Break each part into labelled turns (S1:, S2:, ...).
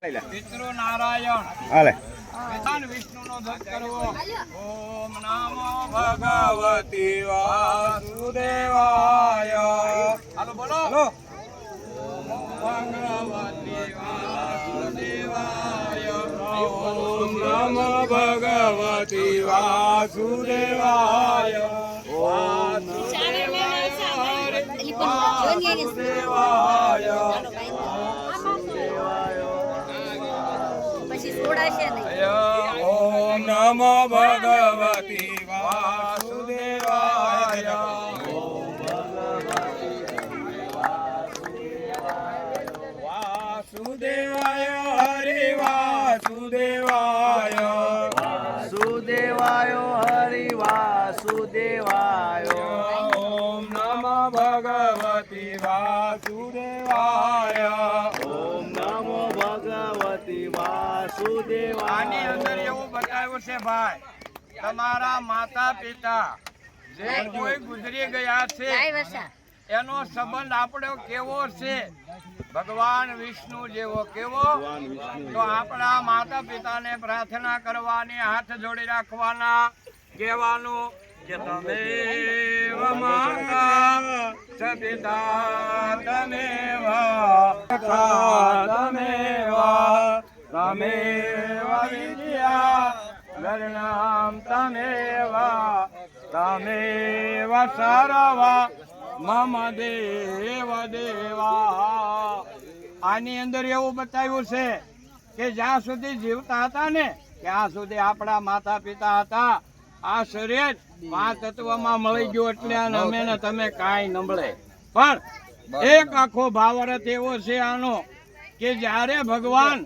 S1: પિતૃ નારાયણ
S2: હાલે
S1: ભગવાન વિષ્ણુ નો જપ કરવો. ઓમ નમો ભગવતી વાસુદેવાય. હાલો બોલો. ઓમ ભગવતી વાસુદેવાય. ઓમ નમો ભગવતી વાસુદેવાય. વાસુદેવાય. ઓમ નમો ભગવતી વાસુદેવાય. વાસુદેવાય હરિ વાસુદેવાય.
S2: વાસુદેવાય હરિ વાસુદેવાય.
S1: ઓમ નમો ભગવતી વાસુદેવાય.
S2: ઓમ નમો ભગવતી વાસુદેવાય.
S1: આની અંદર એવું બતાવ્યું છે ભાઈ, તમારા માતા પિતા જે કોઈ ગુજરી ગયા છે એનો સંબંધ આપણો કેવો છે? ભગવાન વિષ્ણુ જેવો. કેવો? તો આપણા માતા પિતાને પ્રાર્થના કરવાની, હાથ જોડી રાખવાના, કહેવાનું કે તમે માતા પિતા તમે તમે વિદ્યા ગરણામ તમે સર્વા મમ દેવ દેવા. આની અંદર એવું બતાવ્યું છે કે જ્યાં સુધી જીવતા હતા ને ત્યાં સુધી આપણા માતા પિતા હતા. આ શરીર 5 તત્વમાં મળી ગયું એટલે અમે ને તમે કાંઈ નબળે. પણ એક આખો ભાવાર્થ એવો છે આનો કે જ્યારે ભગવાન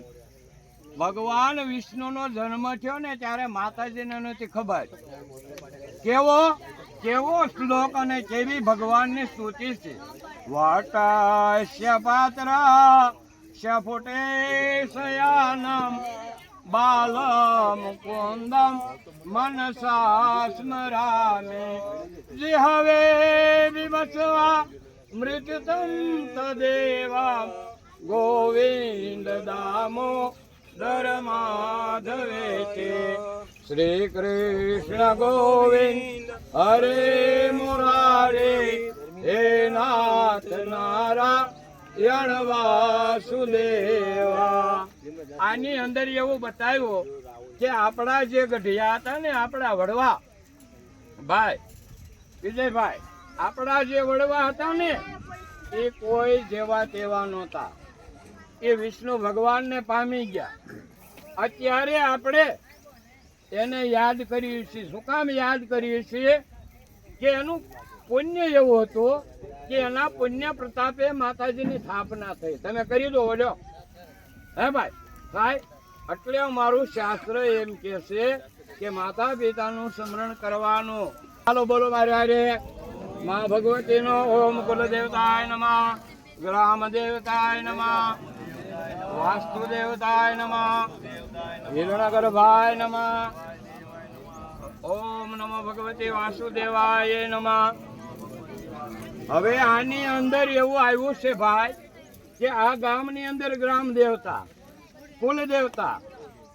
S1: વિષ્ણુનો જન્મ થયો ને ત્યારે માતાજીને નથી ખબર. કેવો શ્લોક અને કેવી ભગવાનની સ્તુતિ છે. વટસ્ય પાત્ર શફુટે શયાનમ બાલમ કુંદમ મનસા સ્મરામે જીહવે વિવસ્વા મૃત્યુતમ તદેવા ગોવિંદ દામો ધર્માધવે તે શ્રી કૃષ્ણ ગોવિંદ હરે મુરારે હે નાથ નારાયણ વાસુદેવા. આની અંદર એવું બતાવ્યું કે આપણા જે ગઢિયા હતા ને, આપણા વડવા ભાઈ વિજયભાઈ, આપણા જે વડવા હતા ને એ કોઈ જેવા તેવા નહોતા. એ વિષ્ણુ ભગવાનને પામી ગયા. અત્યારે આપણે એને યાદ કરીએ છીએ. શું કામ યાદ કરીએ છીએ? કે એનું પુણ્ય એવું હતું કે એના પુણ્ય પ્રતાપે માતાજીની સ્થાપના થઈ. તમે કરી દો બોલો હે ભાઈ થાય. એટલે મારું શાસ્ત્ર એમ કે છે કે માતા પિતાનું સ્મરણ કરવાનું. ચાલો બોલો મારે હારે. મા ભગવતીનો ઓમ કુલ દેવતાય નમઃ, ગ્રામ દેવતાય નમઃ, વાસ્તુ દેવતાય નમઃ, હિરણગર્ભાય નમઃ. ઓમ નમો ભગવતે વાસુદેવાય નમઃ. હવે આની અંદર એવું આવ્યું છે ભાઈ કે આ ગામની અંદર ગ્રામ દેવતા, કુલ દેવતા,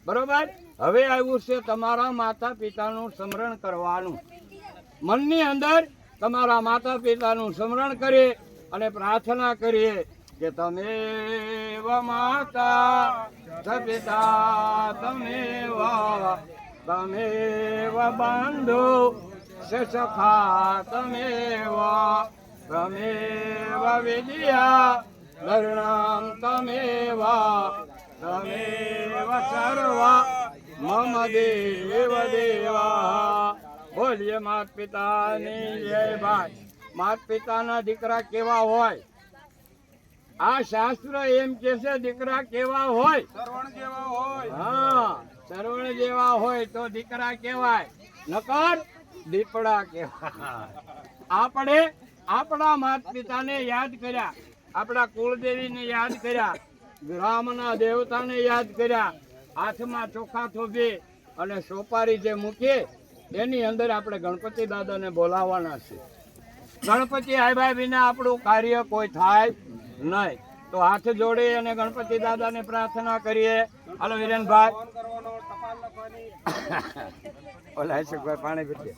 S1: બરોબર. હવે આવ્યું છે તમારા માતા પિતાનું સ્મરણ કરવાનું. મનની અંદર તમારા માતા પિતાનું સ્મરણ કરી અને પ્રાર્થના કરીએ કે તમે માતા પિતા તમે બાંધો સખા તમે વિદ્યા ગરણામ તમે સર્વા મમ દેવ દેવા. બોલીએ માત પિતાની જય. ભાઈ માત પિતાના દીકરા કેવા હોય? આ શાસ્ત્ર એમ કે છે દીકરા કેવા હોય? શ્રવણ જેવા હોય. હા, શ્રવણ જેવા હોય તો દીકરા કહેવાય, નકર દીપડા કહેવાય. આપણે આપણા માત પિતાને યાદ કર્યા, આપણા કુળદેવીને યાદ કર્યા, ગ્રામના દેવતાને યાદ કર્યા, હાથમાં ચોખા થોભી અને સોપારી જે મૂકીએ એની અંદર આપણે ગણપતિ દાદાને બોલાવવાના છે. ગણપતિ આવ્યા વિના આપણું કાર્ય કોઈ થાય નહીં. તો હાથ જોડી અને ગણપતિ દાદાને પ્રાર્થના કરીએ. હાલો હિરેનભાઈ ઓલા હર્ષભાઈ પાણી પીએ.